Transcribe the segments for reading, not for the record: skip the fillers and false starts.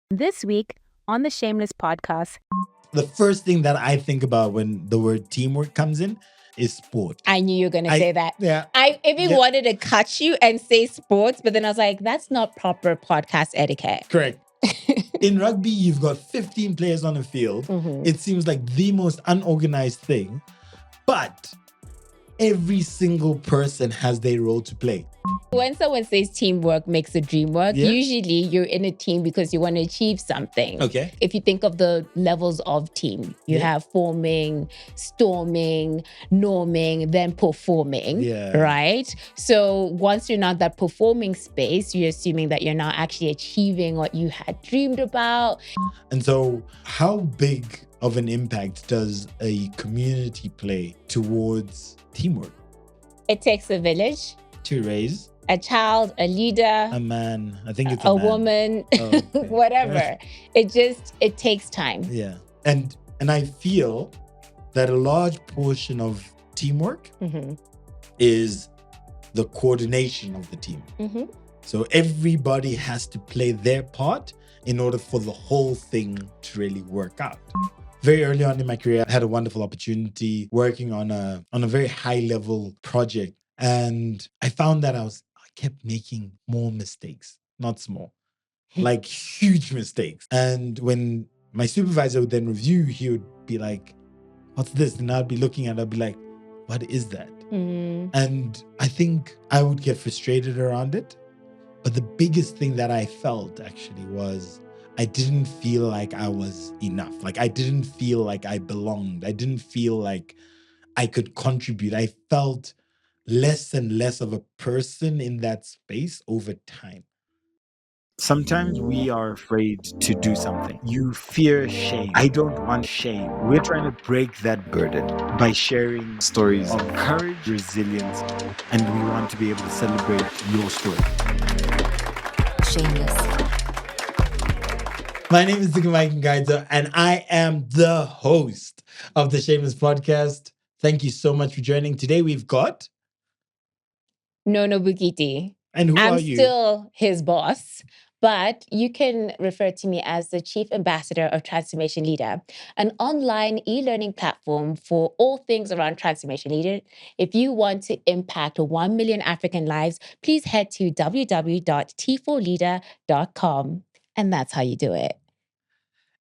This week on the Shameless Podcast. The first thing that I think about when the word teamwork comes in is sport. I knew you were going to say that. Yeah. I even wanted to cut you and say sports, but then I was like, that's not proper podcast etiquette. Correct. In rugby, you've got 15 players on the field. Mm-hmm. It seems like the most unorganized thing, but every single person has their role to play. When someone says teamwork makes the dream work, usually you're in a team because you want to achieve something. Okay. If you think of the levels of team, you have forming, storming, norming, then performing, right? So once you're not that performing space, you're assuming that you're not actually achieving what you had dreamed about. And so how big of an impact does a community play towards teamwork? It takes a village To raise a child, a leader, a man. I think it's a man. woman, Okay. whatever. It takes time. Yeah. And I feel that a large portion of teamwork is the coordination of the team. So everybody has to play their part in order for the whole thing to really work out. Very early on in my career, I had a wonderful opportunity working on a very high level project. And I found that I kept making more mistakes, not small, like huge mistakes. And when my supervisor would then review, he would be like, what's this? And I'd be looking at it, I'd be like, what is that? And I think I would get frustrated around it. But the biggest thing that I felt actually was I didn't feel like I was enough. Like I didn't feel like I belonged. I didn't feel like I could contribute. I felt less and less of a person in that space over time. Sometimes we are afraid to do something. You fear shame. I don't want shame. We're trying to break that burden by sharing stories of courage, resilience, and we want to be able to celebrate your story. Shameless. My name is Dzikamai Gangaidzo, and I am the host of the Shameless Podcast. Thank you so much for joining. Today we've got Nono Bokete. And who are you? I'm still his boss, but you can refer to me as the Chief Ambassador of Transformation Leader, an online e-learning platform for all things around transformation leader. If you want to impact 1 million African lives, please head to www.t4leader.com. And that's how you do it.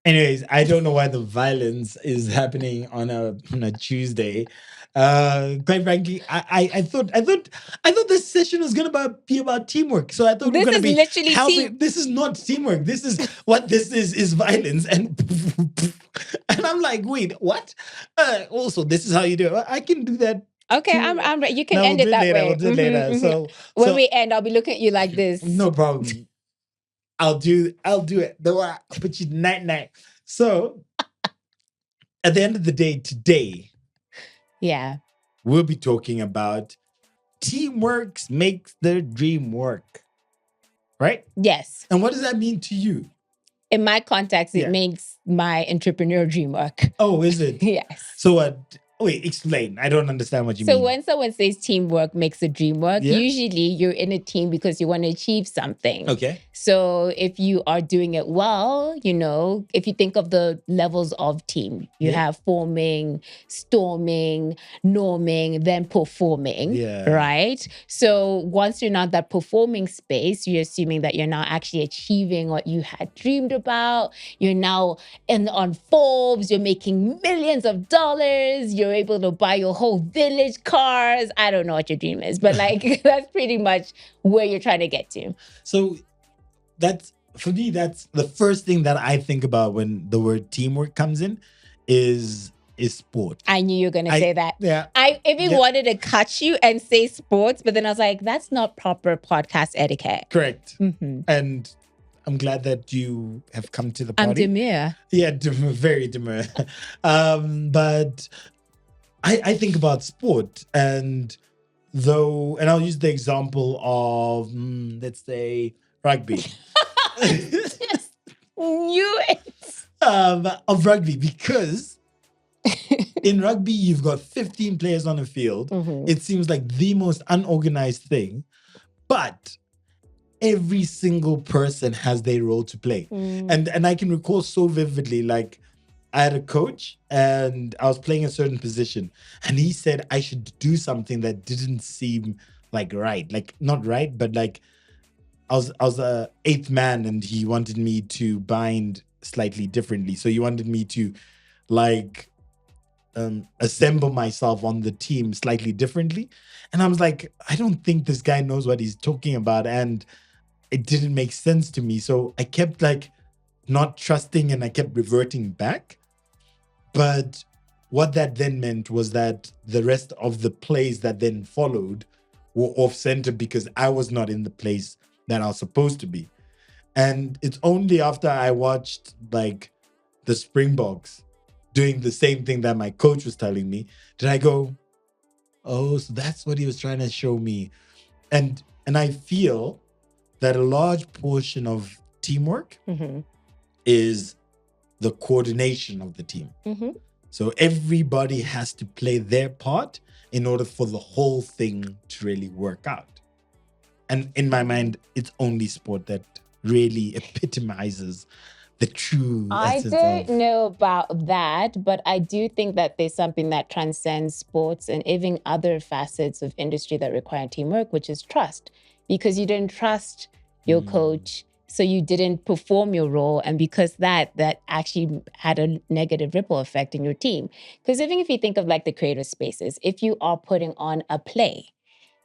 Anyways, I don't know why the violence is happening on a Tuesday. Quite frankly, I thought this session was gonna be about teamwork. So I thought we were gonna be literally helping. This is not teamwork. This is what this is violence. And I'm like, wait, what? Also, this is how you do it. I can do that. Okay, I'm ready. You can end it that way. We'll do it later. So when we end, I'll be looking at you like this. No problem. I'll do it. I'll put you night. So at the end of the day, today, we'll be talking about teamwork makes the dream work. Right? Yes. And what does that mean to you? In my context, it makes my entrepreneur dream work. Oh, is it? Yes. So what? Wait, explain. I don't understand what you mean. So when someone says teamwork makes the dream work, usually you're in a team because you want to achieve something. Okay. So if you are doing it well, if you think of the levels of team, you have forming, storming, norming, then performing, right? So once you're not that performing space, you're assuming that you're not actually achieving what you had dreamed about. You're now on Forbes, you're making millions of dollars, you're able to buy your whole village cars. I don't know what your dream is, but that's pretty much where you're trying to get to. So that's the first thing that I think about when the word teamwork comes in is sport. I knew you were going to say that. Yeah. I even wanted to cut you and say sports, but then I was like, that's not proper podcast etiquette. Correct. And I'm glad that you have come to the party. I'm demure. Yeah, very demure. But I think about sport and I'll use the example of, let's say, rugby. Just knew it. Of rugby, because in rugby, you've got 15 players on the field. It seems like the most unorganized thing, but every single person has their role to play. And I can recall so vividly, like, I had a coach and I was playing a certain position, and he said I should do something that didn't seem like right. Like, not right, but like I was a eighth man, and he wanted me to bind slightly differently. So he wanted me to like assemble myself on the team slightly differently. And I was like, I don't think this guy knows what he's talking about. And it didn't make sense to me. So I kept like not trusting, and I kept reverting back. But what that then meant was that the rest of the plays that then followed were off center because I was not in the place that I was supposed to be. And it's only after I watched like the Springboks doing the same thing that my coach was telling me did I go, oh, so that's what he was trying to show me. And I feel that a large portion of teamwork is the coordination of the team. So everybody has to play their part in order for the whole thing to really work out. And in my mind, it's only sport that really epitomizes the true essence of... I don't know about that, but I do think that there's something that transcends sports and even other facets of industry that require teamwork, which is trust. Because you didn't trust your coach, so you didn't perform your role. And because that actually had a negative ripple effect in your team. Because even if you think of like the creative spaces, if you are putting on a play,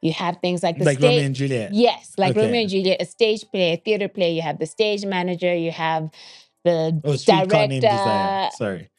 you have things like the like stage. Romeo and Juliet. Yes, like Romeo and Juliet, a stage play, a theater play. You have the stage manager, you have the director. Sorry.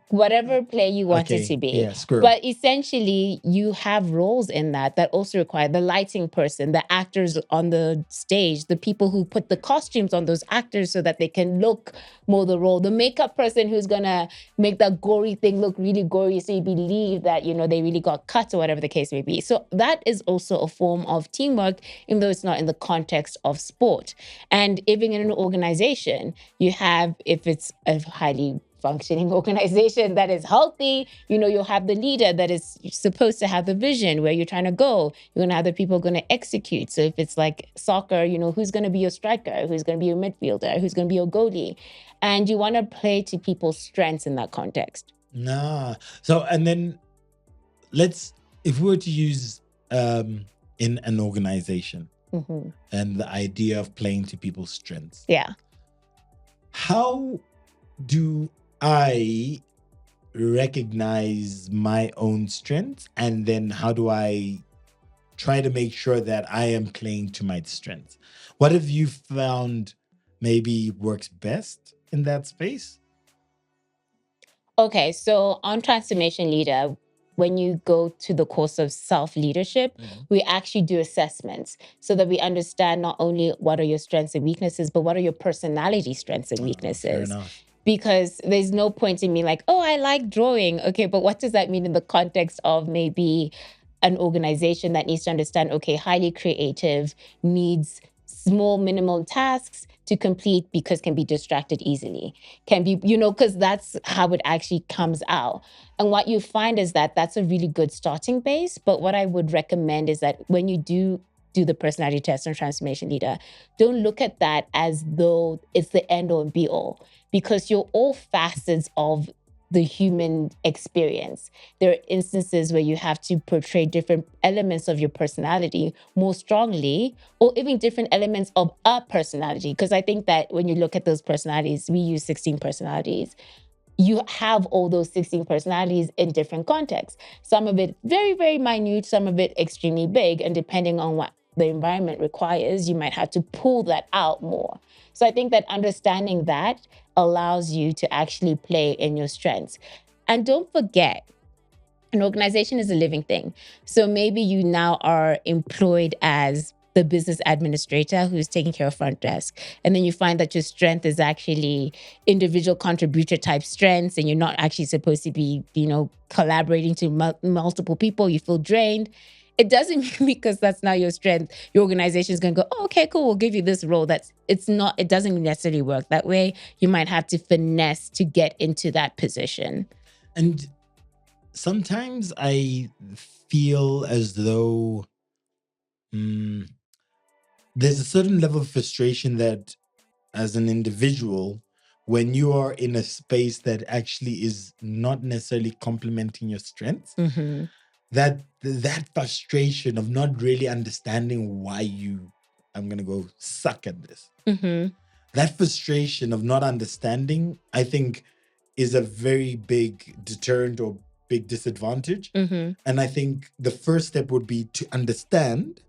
Whatever play you want it to be. Yeah, screw. But essentially, you have roles in that also require the lighting person, the actors on the stage, the people who put the costumes on those actors so that they can look more the role, the makeup person who's gonna make that gory thing look really gory so you believe that, they really got cut or whatever the case may be. So that is also a form of teamwork, even though it's not in the context of sport. And even in an organization, you have, if it's a highly functioning organization that is healthy, you'll have the leader that is supposed to have the vision where you're trying to go. You're going to have the people going to execute. So if it's like soccer, who's going to be your striker, who's going to be your midfielder, who's going to be your goalie. And you want to play to people's strengths in that context. So, and then if we were to use in an organization and the idea of playing to people's strengths. Yeah. How do I recognize my own strengths, and then how do I try to make sure that I am playing to my strengths? What have you found maybe works best in that space? Okay, so on Transformation Leader, when you go to the course of self-leadership, we actually do assessments so that we understand not only what are your strengths and weaknesses, but what are your personality strengths and weaknesses. Fair enough. Because there's no point in me like, oh, I like drawing. Okay, but what does that mean in the context of maybe an organization that needs to understand, okay, highly creative, needs small, minimal tasks to complete because can be distracted easily. Can be, because that's how it actually comes out. And what you find is that that's a really good starting base. But what I would recommend is that when you do the personality test on Transformation Leader, don't look at that as though it's the end all and be all, because you're all facets of the human experience. There are instances where you have to portray different elements of your personality more strongly, or even different elements of a personality. Because I think that when you look at those personalities, we use 16 personalities. You have all those 16 personalities in different contexts. Some of it very, very minute, some of it extremely big. And depending on what the environment requires, you might have to pull that out more. So I think that understanding that allows you to actually play in your strengths. And don't forget, an organization is a living thing. So maybe you now are employed as the business administrator who's taking care of front desk. And then you find that your strength is actually individual contributor type strengths, and you're not actually supposed to be, collaborating to multiple people. You feel drained. It doesn't mean because that's not your strength, your organization is going to go, oh, okay, cool, we'll give you this role. It doesn't necessarily work that way. You might have to finesse to get into that position. And sometimes I feel as though there's a certain level of frustration that, as an individual, when you are in a space that actually is not necessarily complementing your strengths, that frustration of not really understanding why I'm going to go suck at this. That frustration of not understanding, I think, is a very big deterrent or big disadvantage. And I think the first step would be to understand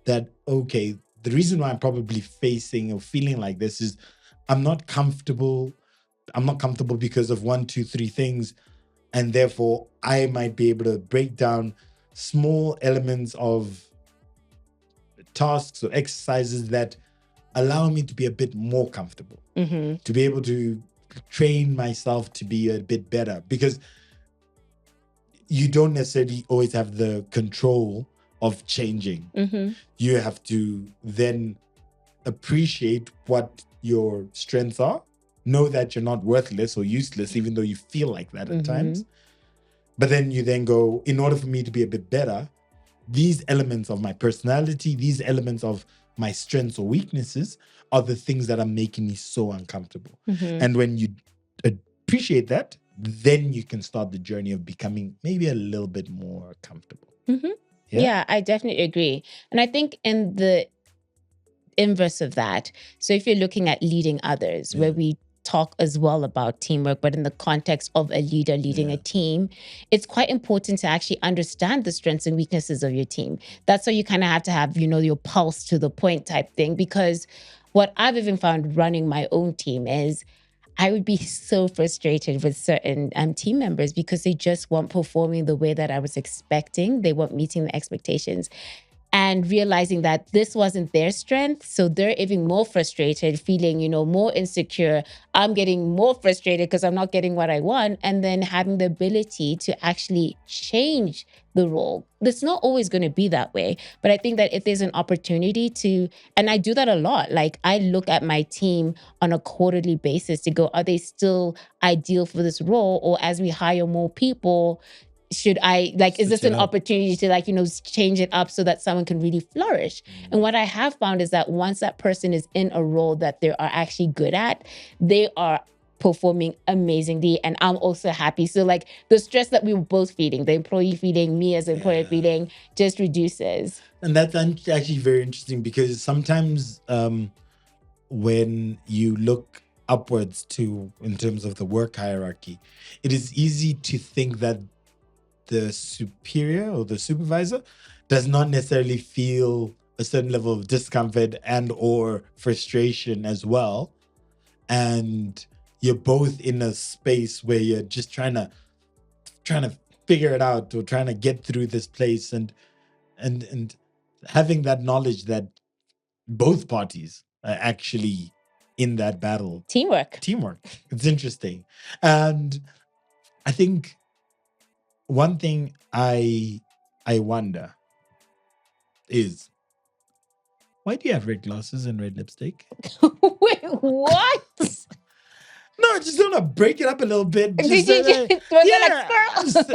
that, okay, the reason why I'm probably facing or feeling like this is I'm not comfortable. I'm not comfortable because of 1, 2, 3 things. And therefore, I might be able to break down small elements of tasks or exercises that allow me to be a bit more comfortable, to be able to train myself to be a bit better, because you don't necessarily always have the control of changing. You have to then appreciate what your strengths are, know that you're not worthless or useless, even though you feel like that at times. But then you then go, in order for me to be a bit better, these elements of my personality, these elements of my strengths or weaknesses are the things that are making me so uncomfortable. And when you appreciate that, then you can start the journey of becoming maybe a little bit more comfortable. Yeah, I definitely agree. And I think in the inverse of that, so if you're looking at leading others, where we talk as well about teamwork, but in the context of a leader leading a team, it's quite important to actually understand the strengths and weaknesses of your team. That's why you kind of have to have, your pulse to the point type thing, because what I've even found running my own team is I would be so frustrated with certain team members because they just weren't performing the way that I was expecting. They weren't meeting the expectations. And realizing that this wasn't their strength. So they're even more frustrated, feeling, more insecure. I'm getting more frustrated because I'm not getting what I want. And then having the ability to actually change the role. It's not always going to be that way. But I think that if there's an opportunity to, and I do that a lot, like I look at my team on a quarterly basis to go, are they still ideal for this role? Or as we hire more people, should I, is this an opportunity to change it up so that someone can really flourish? And what I have found is that once that person is in a role that they are actually good at, they are performing amazingly. And I'm also happy. So the stress that we were both feeling, the employee feeling, me as an employer feeling, just reduces. And that's actually very interesting, because sometimes when you look upwards in terms of the work hierarchy, it is easy to think that the superior or the supervisor does not necessarily feel a certain level of discomfort and or frustration as well. And you're both in a space where you're just trying to figure it out or trying to get through this place, and having that knowledge that both parties are actually in that battle. Teamwork. It's interesting. And I think one thing I wonder is, why do you have red glasses and red lipstick? Wait, what? No, I just want to break it up a little bit. Did you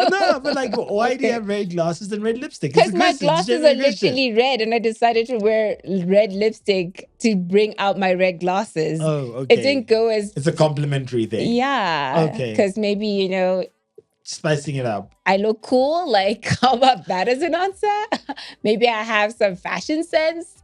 No, but why do you have red glasses and red lipstick? Because my glasses are literally red, and I decided to wear red lipstick to bring out my red glasses. Oh, okay. It didn't go as... It's a complimentary thing. Yeah. Okay. Because maybe, spicing it up. I look cool. How about that as an answer? Maybe I have some fashion sense.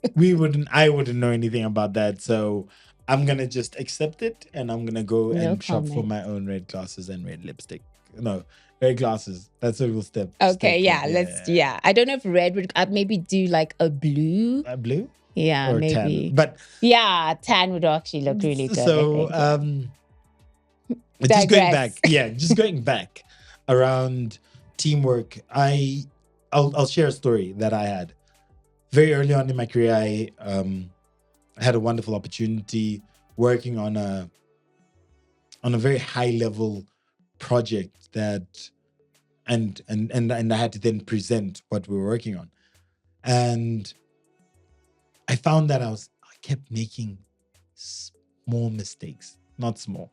I wouldn't know anything about that. So I'm going to just accept it, and I'm going to go and shop for my own red glasses and red lipstick. No, red glasses. That's a real step. Okay, yeah. I don't know if red would, I'd maybe do a blue. A blue? Yeah, or maybe. Tan. But yeah, tan would actually look really good. So, just going back around teamwork, I'll share a story that I had. Very early on in my career, I had a wonderful opportunity working on a very high level project that, and I had to then present what we were working on, and I found that I kept making small mistakes, not small,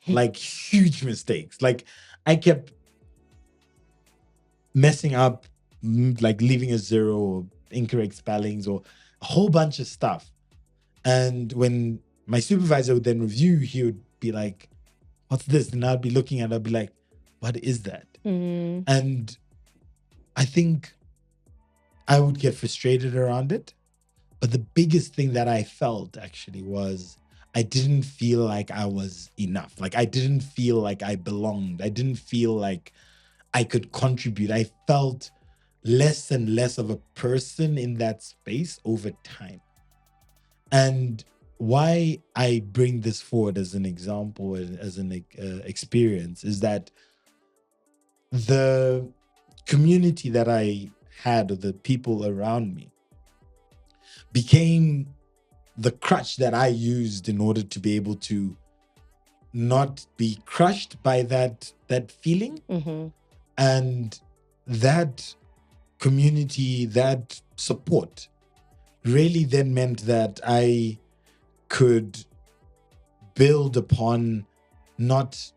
huge mistakes. I kept messing up, leaving a zero or incorrect spellings or a whole bunch of stuff. And when my supervisor would then review, he would be like, what's this? And I'd be looking at it, I'd be like, what is that? And I think I would get frustrated around it. But the biggest thing that I felt actually was I didn't feel like I was enough. Like I didn't feel like I belonged. I didn't feel like I could contribute. I felt less and less of a person in that space over time. And why I bring this forward as an example, as an experience, is that the community that I had, or the people around me, became the crutch that I used in order to be able to not be crushed by that feeling. And that community, that support, really then meant that I could build upon not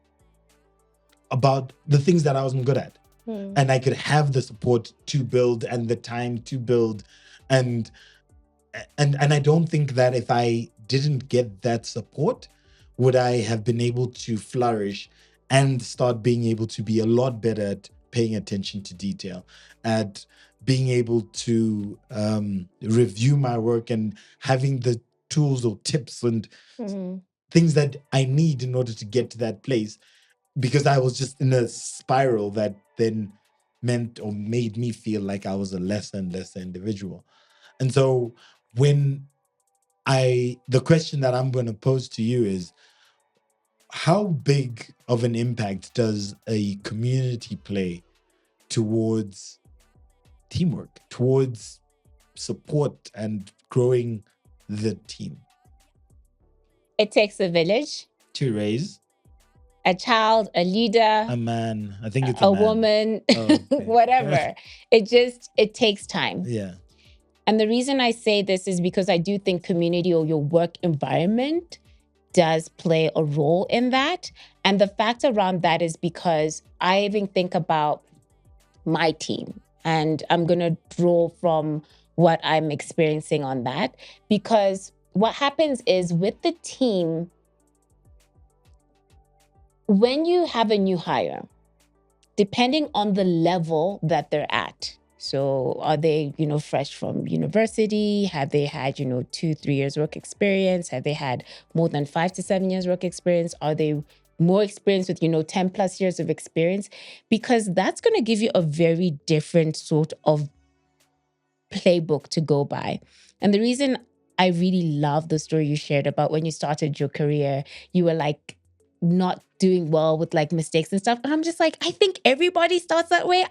about the things that I wasn't good at. And I could have the support to build and the time to build. And I don't think that if I didn't get that support, would I have been able to flourish and start being able to be a lot better at paying attention to detail, at being able to review my work and having the tools or tips and things that I need in order to get to that place, because I was just in a spiral that then meant or made me feel like I was a lesser and lesser individual. And so when the question that I'm going to pose to you is, how big of an impact does a community play towards teamwork, towards support and growing the team? It takes a village To raise a child, a leader, a man. I think it's a man. woman, Okay. whatever. It takes time. Yeah. And the reason I say this is because I do think community or your work environment does play a role in that. And the fact around that is because I even think about my team, and I'm going to draw from what I'm experiencing on that. Because what happens is with the team, when you have a new hire, depending on the level that they're at, so are they, fresh from university? Have they had, 2-3 years work experience? Have they had more than 5 to 7 years work experience? Are they more experienced with, 10 plus years of experience? Because that's going to give you a very different sort of playbook to go by. And the reason I really love the story you shared about when you started your career, you were like not doing well with like mistakes and stuff. And I'm just like, I think everybody starts that way.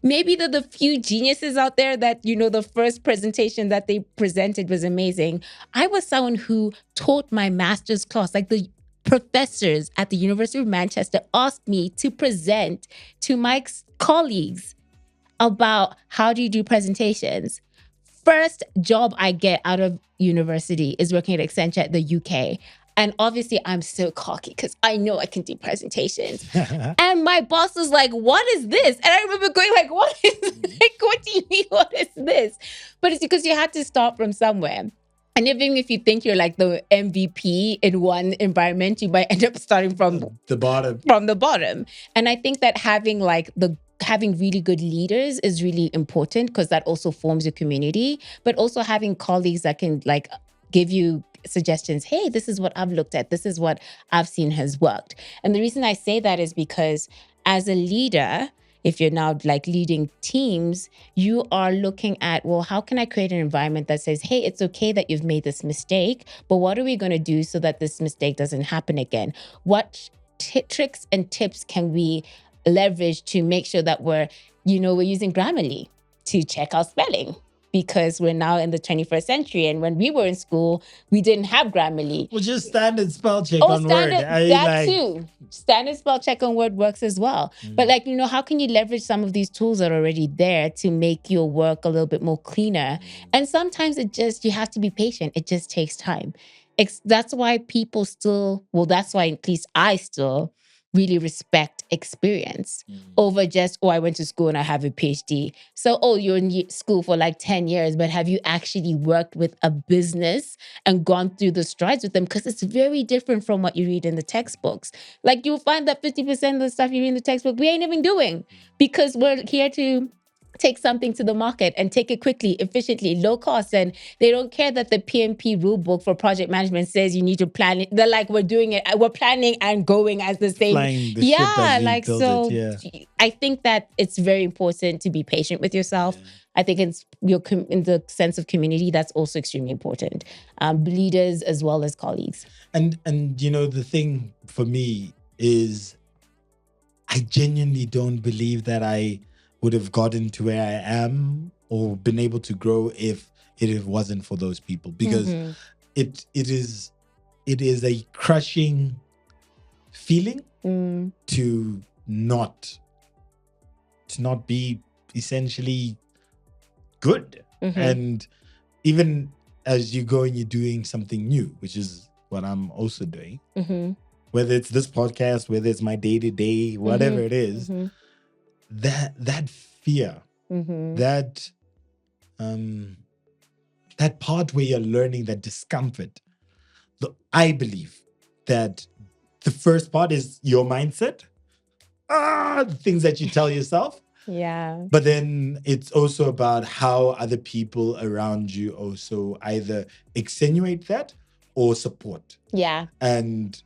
Maybe the few geniuses out there that, the first presentation that they presented was amazing. I was someone who taught my master's class, like the professors at the University of Manchester asked me to present to my colleagues about how do you do presentations. First job I get out of university is working at Accenture at the UK. And obviously I'm so cocky because I know I can do presentations. And my boss was like, what is this? And I remember going like, what is this? Like, what do you mean, what is this? But it's because you had to start from somewhere. And even if you think you're like the MVP in one environment, you might end up starting from the bottom. And I think that having really good leaders is really important because that also forms your community, but also having colleagues that can like give you suggestions. Hey, this is what I've looked at. This is what I've seen has worked. And the reason I say that is because as a leader, if you're now like leading teams, you are looking at, well, how can I create an environment that says, hey, it's okay that you've made this mistake, but what are we going to do so that this mistake doesn't happen again? What tricks and tips can we leverage to make sure that we're using Grammarly to check our spelling? Because we're now in the 21st century. And when we were in school, we didn't have Grammarly. Well, just standard spell check on Word. Too. Standard spell check on Word works as well. But how can you leverage some of these tools that are already there to make your work a little bit more cleaner? And sometimes you have to be patient. It just takes time. That's why at least I still really respect experience over just, I went to school and I have a PhD. So, you're in school for like 10 years, but have you actually worked with a business and gone through the strides with them? Because it's very different from what you read in the textbooks. Like, you'll find that 50% of the stuff you read in the textbook, we ain't even doing, because we're here to take something to the market and take it quickly, efficiently, low cost. And they don't care that the PMP rule book for project management says you need to plan it. They're like, we're doing it. We're planning and going as the same. Flying the ship as we build it, yeah. I think that it's very important to be patient with yourself. Yeah. I think it's in the sense of community, that's also extremely important. Leaders as well as colleagues. And the thing for me is I genuinely don't believe that I would have gotten to where I am or been able to grow if it wasn't for those people, because it is a crushing feeling to not be essentially good. And even as you go and you're doing something new, which is what I'm also doing, whether it's this podcast, whether it's my day-to-day, whatever it is, that fear, that part where you're learning, that discomfort, I believe that the first part is your mindset, the things that you tell yourself. Yeah. But then it's also about how other people around you also either extenuate that or support. Yeah. And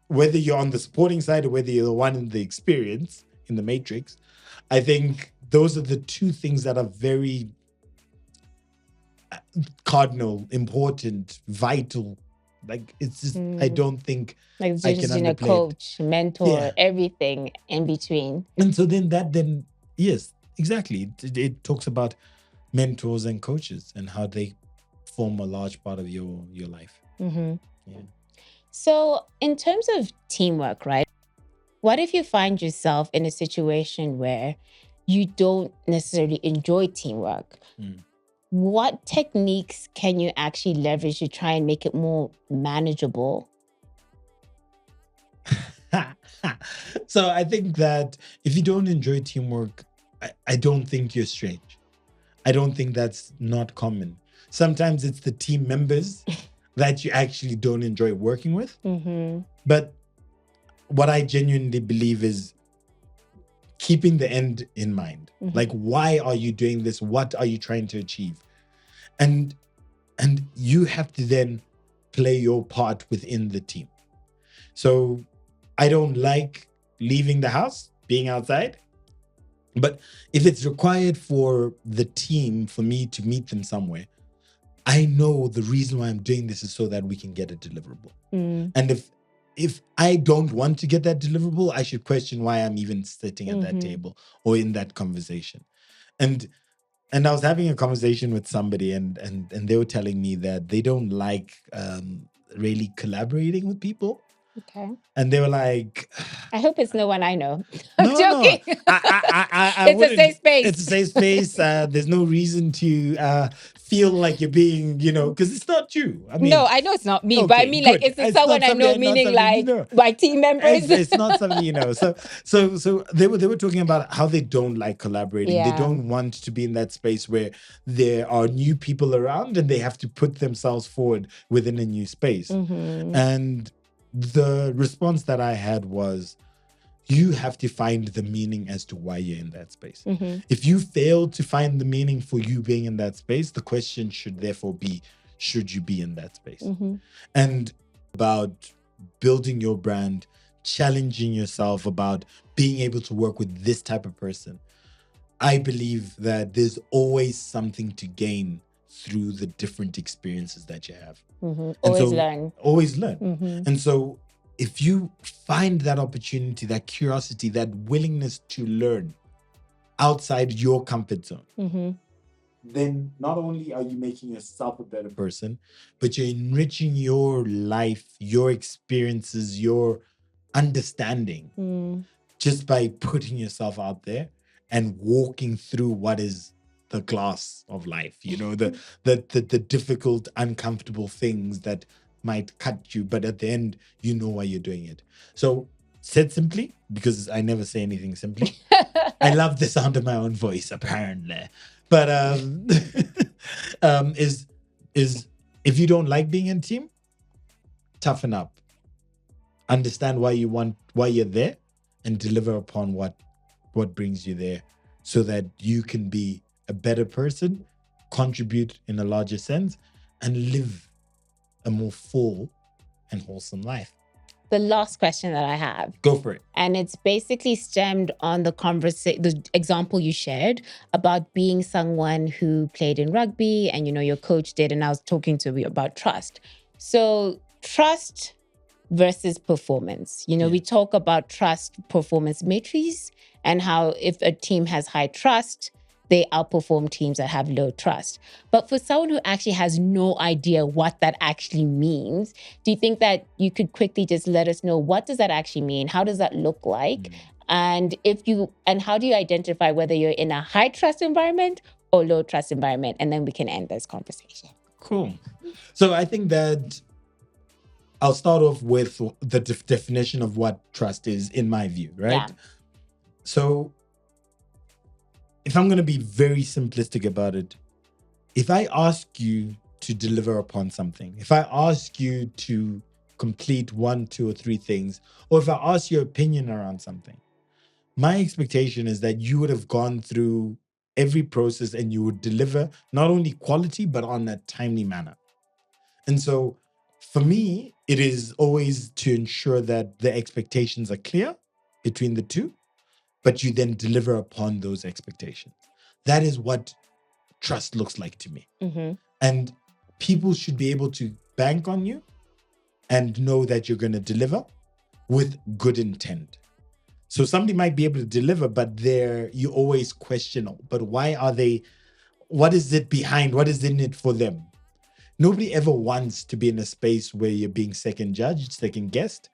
whether you're on the supporting side or whether you're the one in the experience, in the matrix, I think those are the two things that are very cardinal, important, vital. Like, it's just, I don't think like I can underplay a coach, mentor, everything in between. And so then yes, exactly. It talks about mentors and coaches and how they form a large part of your life. Yeah. So in terms of teamwork, right? What if you find yourself in a situation where you don't necessarily enjoy teamwork? What techniques can you actually leverage to try and make it more manageable? So I think that if you don't enjoy teamwork, I don't think you're strange. I don't think that's not common. Sometimes it's the team members that you actually don't enjoy working with. But what I genuinely believe is keeping the end in mind. Like, why are you doing this? What are you trying to achieve? And you have to then play your part within the team. So I don't like leaving the house, being outside. But if it's required for the team, for me to meet them somewhere, I know the reason why I'm doing this is so that we can get a deliverable. And if I don't want to get that deliverable, I should question why I'm even sitting at that table or in that conversation. And I was having a conversation with somebody and they were telling me that they don't like really collaborating with people. Okay. And they were like, I hope it's no one I know. I'm joking. No. It's a safe space. It's a safe space. There's no reason to feel like you're being, because it's not you. I mean, no, I know it's not me, okay, but I mean, good. like, it's someone I know, meaning like my team members. It's not something you know. So they were talking about how they don't like collaborating. Yeah. They don't want to be in that space where there are new people around and they have to put themselves forward within a new space. And the response that I had was, you have to find the meaning as to why you're in that space. If you fail to find the meaning for you being in that space, the question should therefore be, should you be in that space? And about building your brand, challenging yourself about being able to work with this type of person. I believe that there's always something to gain through the different experiences that you have. Always learn. And so if you find that opportunity, that curiosity, that willingness to learn outside your comfort zone, then not only are you making yourself a better person, but you're enriching your life, your experiences, your understanding just by putting yourself out there and walking through what is the glass of life, the difficult, uncomfortable things that might cut you, but at the end, you know why you're doing it. So said simply, because I never say anything simply. I love the sound of my own voice, apparently. But is if you don't like being in team, toughen up. Understand why you're there, and deliver upon what brings you there, so that you can be a better person, contribute in a larger sense, and live a more full and wholesome life. The last question that I have. Go for it. And it's basically stemmed on the example you shared about being someone who played in rugby and, your coach did, and I was talking to you about trust. So trust versus performance. We talk about trust performance matrix and how if a team has high trust, they outperform teams that have low trust. But for someone who actually has no idea what that actually means, do you think that you could quickly just let us know, what does that actually mean? How does that look like? And how do you identify whether you're in a high trust environment or low trust environment? And then we can end this conversation. Cool. So I think that I'll start off with the definition of what trust is, in my view, right? Yeah. So if I'm going to be very simplistic about it, if I ask you to deliver upon something, if I ask you to complete 1, 2, or 3 things, or if I ask your opinion around something, my expectation is that you would have gone through every process and you would deliver not only quality, but on a timely manner. And so for me, it is always to ensure that the expectations are clear between the two, but you then deliver upon those expectations. That is what trust looks like to me. Mm-hmm. And people should be able to bank on you and know that you're going to deliver with good intent. So somebody might be able to deliver, but you always question, but why are they, what is it behind, what is in it for them? Nobody ever wants to be in a space where you're being second judged, second guessed,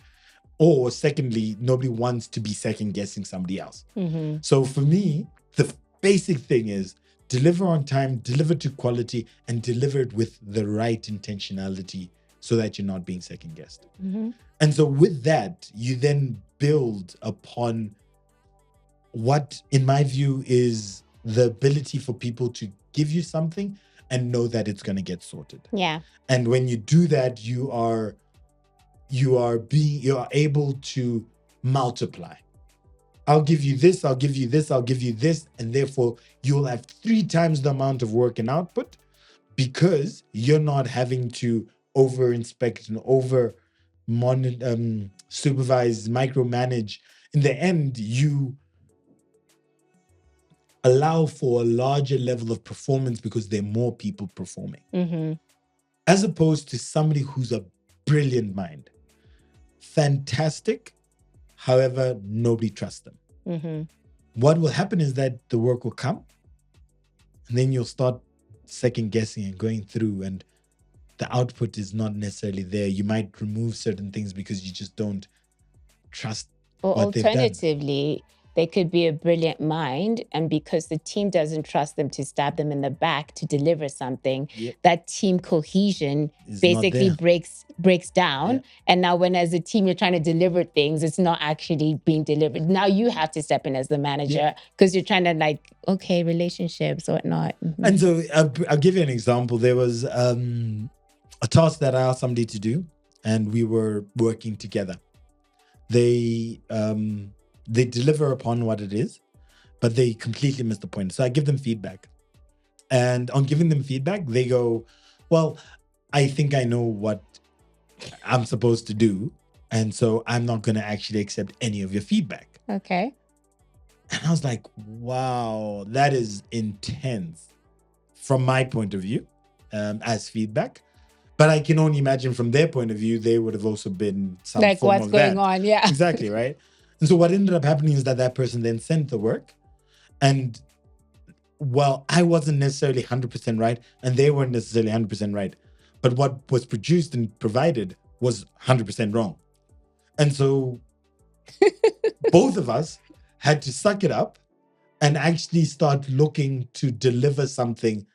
or secondly, nobody wants to be second guessing somebody else. Mm-hmm. So for me, the basic thing is deliver on time, deliver to quality, and deliver it with the right intentionality so that you're not being second guessed. Mm-hmm. And so with that, you then build upon what, in my view, is the ability for people to give you something and know that it's going to get sorted. Yeah. And when you do that, you are able to multiply. I'll give you this, I'll give you this, I'll give you this, and therefore you'll have 3 times the amount of work and output, because you're not having to over inspect and over supervise, micromanage. In the end, you allow for a larger level of performance because there are more people performing. Mm-hmm. As opposed to somebody who's a brilliant mind. Fantastic. However, nobody trusts them. Mm-hmm. What will happen is that the work will come, and then you'll start second guessing and going through, and the output is not necessarily there. You might remove certain things because you just don't trust what they've done. Alternatively, they could be a brilliant mind, and because the team doesn't trust them to stab them in the back to deliver something, that team cohesion basically breaks down. And now when as a team you're trying to deliver things, it's not actually being delivered. Now you have to step in as the manager because you're trying to relationships or whatnot. Mm-hmm. And so I'll give you an example. There was a task that I asked somebody to do, and we were working together. They deliver upon what it is, but they completely miss the point. So I give them feedback. And on giving them feedback, they go, well, I think I know what I'm supposed to do. And so I'm not going to actually accept any of your feedback. Okay. And I was like, wow, that is intense from my point of view as feedback. But I can only imagine from their point of view, they would have also been some form of that. Like what's going on, yeah. Exactly, right? And so what ended up happening is that person then sent the work. And well, I wasn't necessarily 100% right, and they weren't necessarily 100% right. But what was produced and provided was 100% wrong. And so both of us had to suck it up and actually start looking to deliver something,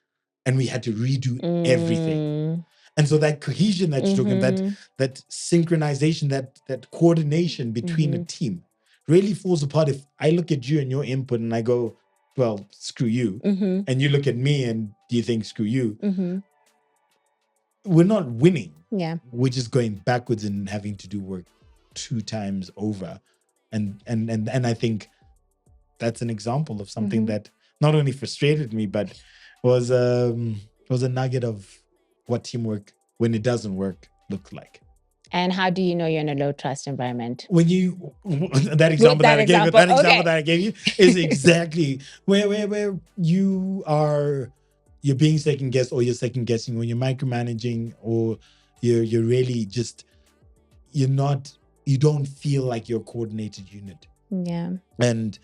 and we had to redo everything. And so that cohesion that you're talking, that synchronization, that coordination between a team really falls apart if I look at you and your input and I go, well, screw you. And you look at me and you think, screw you. We're not winning. Yeah. We're just going backwards and having to do work 2 times over. And I think that's an example of something that not only frustrated me, but was a nugget of what teamwork, when it doesn't work, looks like. And how do you know you're in a low trust environment? When you that example that I gave you is exactly where you're being second guessed, or you're second guessing, when you're micromanaging, or you're really just you don't feel like you're a coordinated unit. Yeah. And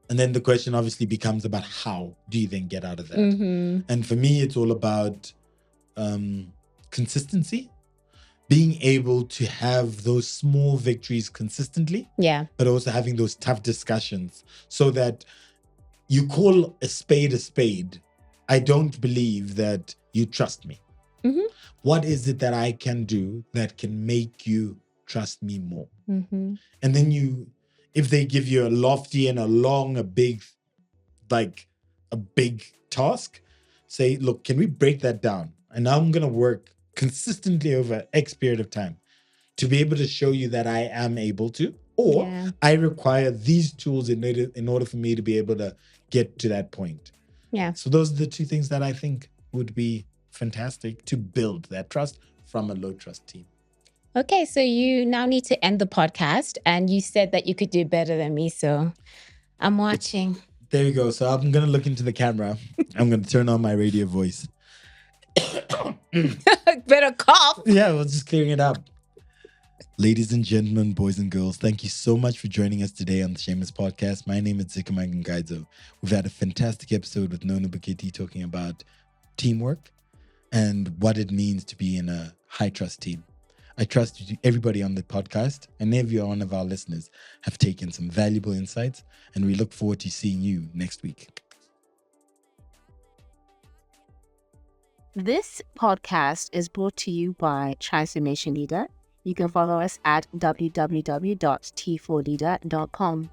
then the question obviously becomes about how do you then get out of that? And for me, it's all about consistency, being able to have those small victories consistently, but also having those tough discussions so that you call a spade. I don't believe that you trust me. What is it that I can do that can make you trust me more? And then if they give you a lofty and a big task, say, look, can we break that down? And I'm going to work consistently over X period of time to be able to show you that I am able to, or I require these tools in order for me to be able to get to that point. Yeah. So those are the 2 things that I think would be fantastic to build that trust from a low trust team. Okay, so you now need to end the podcast, and you said that you could do better than me, so I'm watching. There you go. So I'm going to look into the camera. I'm going to turn on my radio voice. Better cough. Yeah, we're just clearing it up. Ladies and gentlemen, boys and girls, thank you so much for joining us today on the Shameless Podcast. My name is Dzikamai Gangaidzo. We've had a fantastic episode with Nono Bokete talking about teamwork and what it means to be in a high trust team. I trust everybody on the podcast and every one of our listeners have taken some valuable insights, and we look forward to seeing you next week. This podcast is brought to you by Transformation Leader. You can follow us at www.t4leader.com.